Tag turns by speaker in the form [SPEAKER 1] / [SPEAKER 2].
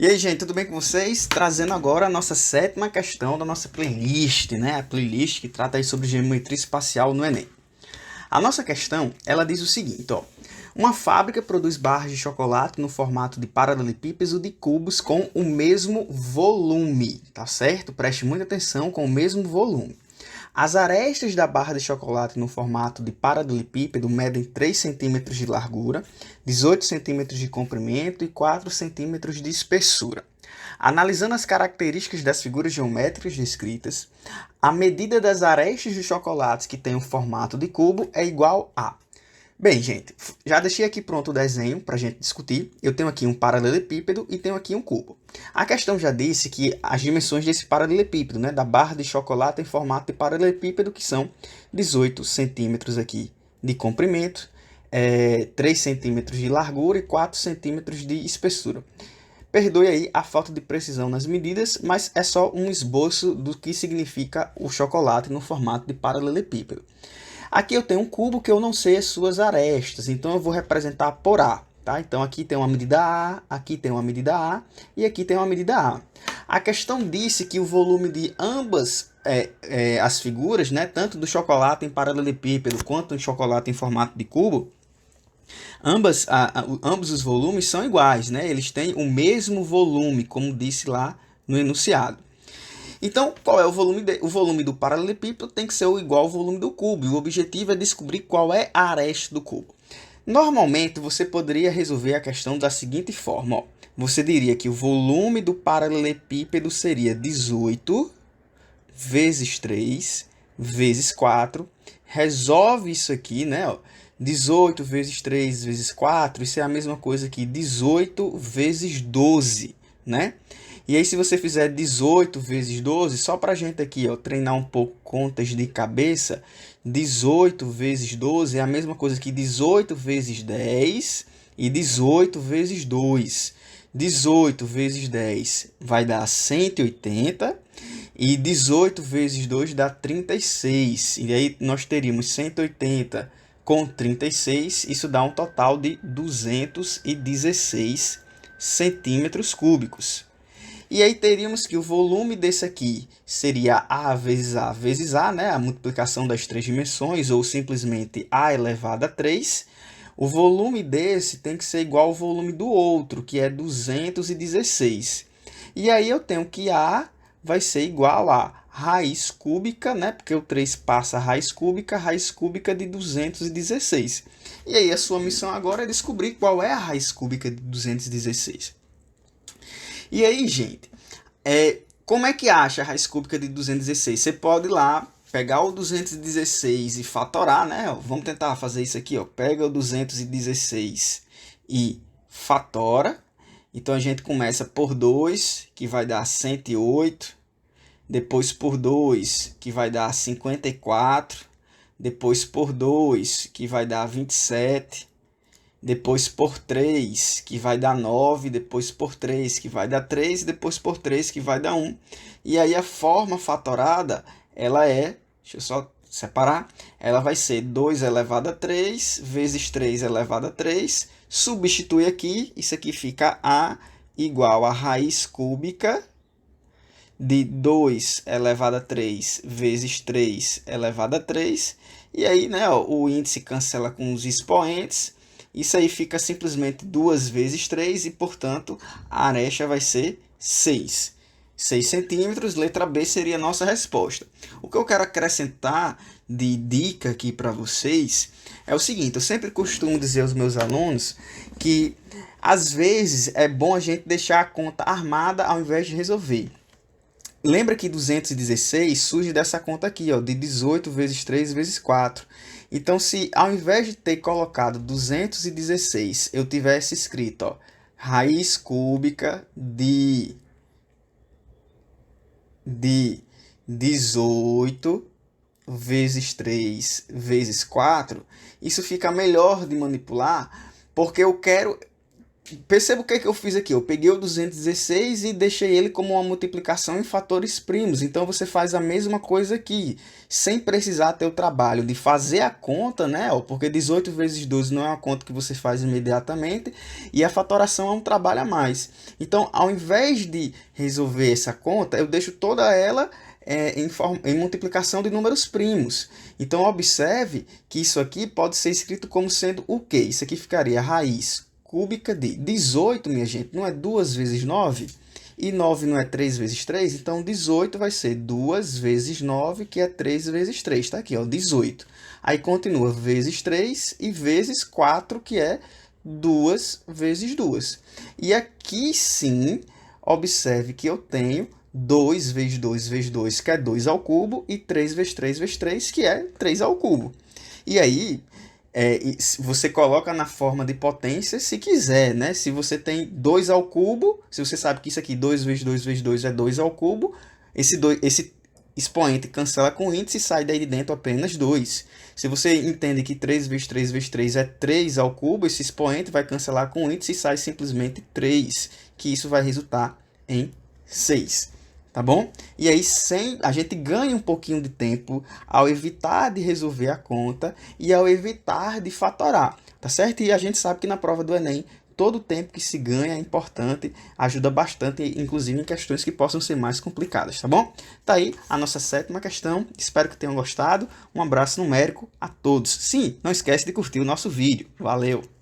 [SPEAKER 1] E aí, gente, tudo bem com vocês? Trazendo agora a nossa sétima questão da nossa playlist, né? A playlist que trata aí sobre geometria espacial no Enem. A nossa questão, ela diz o seguinte, ó. Uma fábrica produz barras de chocolate no formato de paralelepípedos ou de cubos com o mesmo volume, tá certo? Preste muita atenção com o mesmo volume. As arestas da barra de chocolate no formato de paralelepípedo medem 3 centímetros de largura, 18 centímetros de comprimento e 4 centímetros de espessura. Analisando as características das figuras geométricas descritas, a medida das arestas de chocolates que têm o formato de cubo é igual a... Bem, gente, já deixei aqui pronto o desenho para a gente discutir. Eu tenho aqui um paralelepípedo e tenho aqui um cubo. A questão já disse que as dimensões desse paralelepípedo, né, da barra de chocolate em formato de paralelepípedo, que são 18 centímetros aqui de comprimento, 3 centímetros de largura e 4 centímetros de espessura. Perdoe aí a falta de precisão nas medidas, mas é só um esboço do que significa o chocolate no formato de paralelepípedo. Aqui eu tenho um cubo que eu não sei as suas arestas, então eu vou representar por A. Tá? Então aqui tem uma medida A, aqui tem uma medida A e aqui tem uma medida A. A questão disse que o volume de ambas as figuras, né, tanto do chocolate em paralelepípedo quanto do chocolate em formato de cubo, ambos os volumes são iguais, né? Eles têm o mesmo volume, como disse lá no enunciado. Então, qual é o volume? O volume do paralelepípedo tem que ser igual ao volume do cubo. E o objetivo é descobrir qual é a aresta do cubo. Normalmente, você poderia resolver a questão da seguinte forma. Ó. Você diria que o volume do paralelepípedo seria 18 vezes 3 vezes 4. Resolve isso aqui, né? Ó. 18 vezes 3 vezes 4, isso é a mesma coisa que 18 vezes 12, né? E aí, se você fizer 18 vezes 12, só para a gente aqui ó, treinar um pouco contas de cabeça, 18 vezes 12 é a mesma coisa que 18 vezes 10 e 18 vezes 2. 18 vezes 10 vai dar 180 e 18 vezes 2 dá 36. E aí nós teríamos 180 com 36, isso dá um total de 216 centímetros cúbicos. E aí teríamos que o volume desse aqui seria A vezes A, né? A multiplicação das três dimensões, ou simplesmente A elevado a 3. O volume desse tem que ser igual ao volume do outro, que é 216. E aí eu tenho que A vai ser igual a raiz cúbica, né? Porque o 3 passa a raiz cúbica de 216. E aí a sua missão agora é descobrir qual é a raiz cúbica de 216. E aí, gente, como é que acha a raiz cúbica de 216? Você pode ir lá, pegar o 216 e fatorar, né? Vamos tentar fazer isso aqui, ó. Pega o 216 e fatora. Então, a gente começa por 2, que vai dar 108. Depois por 2, que vai dar 54. Depois por 2, que vai dar 27. Depois por 3, que vai dar 9, depois por 3, que vai dar 3, e depois por 3, que vai dar 1. E aí a forma fatorada, ela deixa eu só separar, ela vai ser 2 elevado a 3, vezes 3 elevado a 3, substitui aqui, isso aqui fica A igual a raiz cúbica de 2 elevado a 3 vezes 3 elevado a 3, e aí né, ó, o índice cancela com os expoentes. Isso aí fica simplesmente 2 vezes 3 e, portanto, a aresta vai ser 6. 6 centímetros, letra B seria a nossa resposta. O que eu quero acrescentar de dica aqui para vocês é o seguinte, eu sempre costumo dizer aos meus alunos que, às vezes, é bom a gente deixar a conta armada ao invés de resolver. Lembra que 216 surge dessa conta aqui, ó, de 18 vezes 3 vezes 4. Então, se ao invés de ter colocado 216, eu tivesse escrito ó, raiz cúbica de 18 vezes 3 vezes 4, isso fica melhor de manipular, porque eu quero Perceba o que é que eu fiz aqui. Eu peguei o 216 e deixei ele como uma multiplicação em fatores primos. Então você faz a mesma coisa aqui, sem precisar ter o trabalho de fazer a conta, né? Porque 18 vezes 12 não é uma conta que você faz imediatamente e a fatoração é um trabalho a mais. Então, ao invés de resolver essa conta, eu deixo toda ela em multiplicação de números primos. Então, observe que isso aqui pode ser escrito como sendo o quê? Isso aqui ficaria raiz cúbica de 18, minha gente, não é 2 vezes 9? E 9 não é 3 vezes 3? Então, 18 vai ser 2 vezes 9, que é 3 vezes 3. Está aqui, ó, 18. Aí continua vezes 3 e vezes 4, que é 2 vezes 2. E aqui sim, observe que eu tenho 2 vezes 2 vezes 2, que é 2 ao cubo, e 3 vezes 3 vezes 3, que é 3 ao cubo. E aí, você coloca na forma de potência se quiser, né? Se você tem 2 ao cubo, se você sabe que isso aqui 2 vezes 2 vezes 2 é 2 ao cubo, esse expoente cancela com o índice e sai daí de dentro apenas 2. Se você entende que 3 vezes 3 vezes 3 é 3 ao cubo, esse expoente vai cancelar com o índice e sai simplesmente 3, que isso vai resultar em 6. Tá bom? E aí a gente ganha um pouquinho de tempo ao evitar de resolver a conta e ao evitar de fatorar, tá certo? E a gente sabe que na prova do Enem, todo o tempo que se ganha é importante, ajuda bastante, inclusive em questões que possam ser mais complicadas, tá bom? Tá aí a nossa 7ª questão, espero que tenham gostado, um abraço numérico a todos. Sim, não esquece de curtir o nosso vídeo, valeu!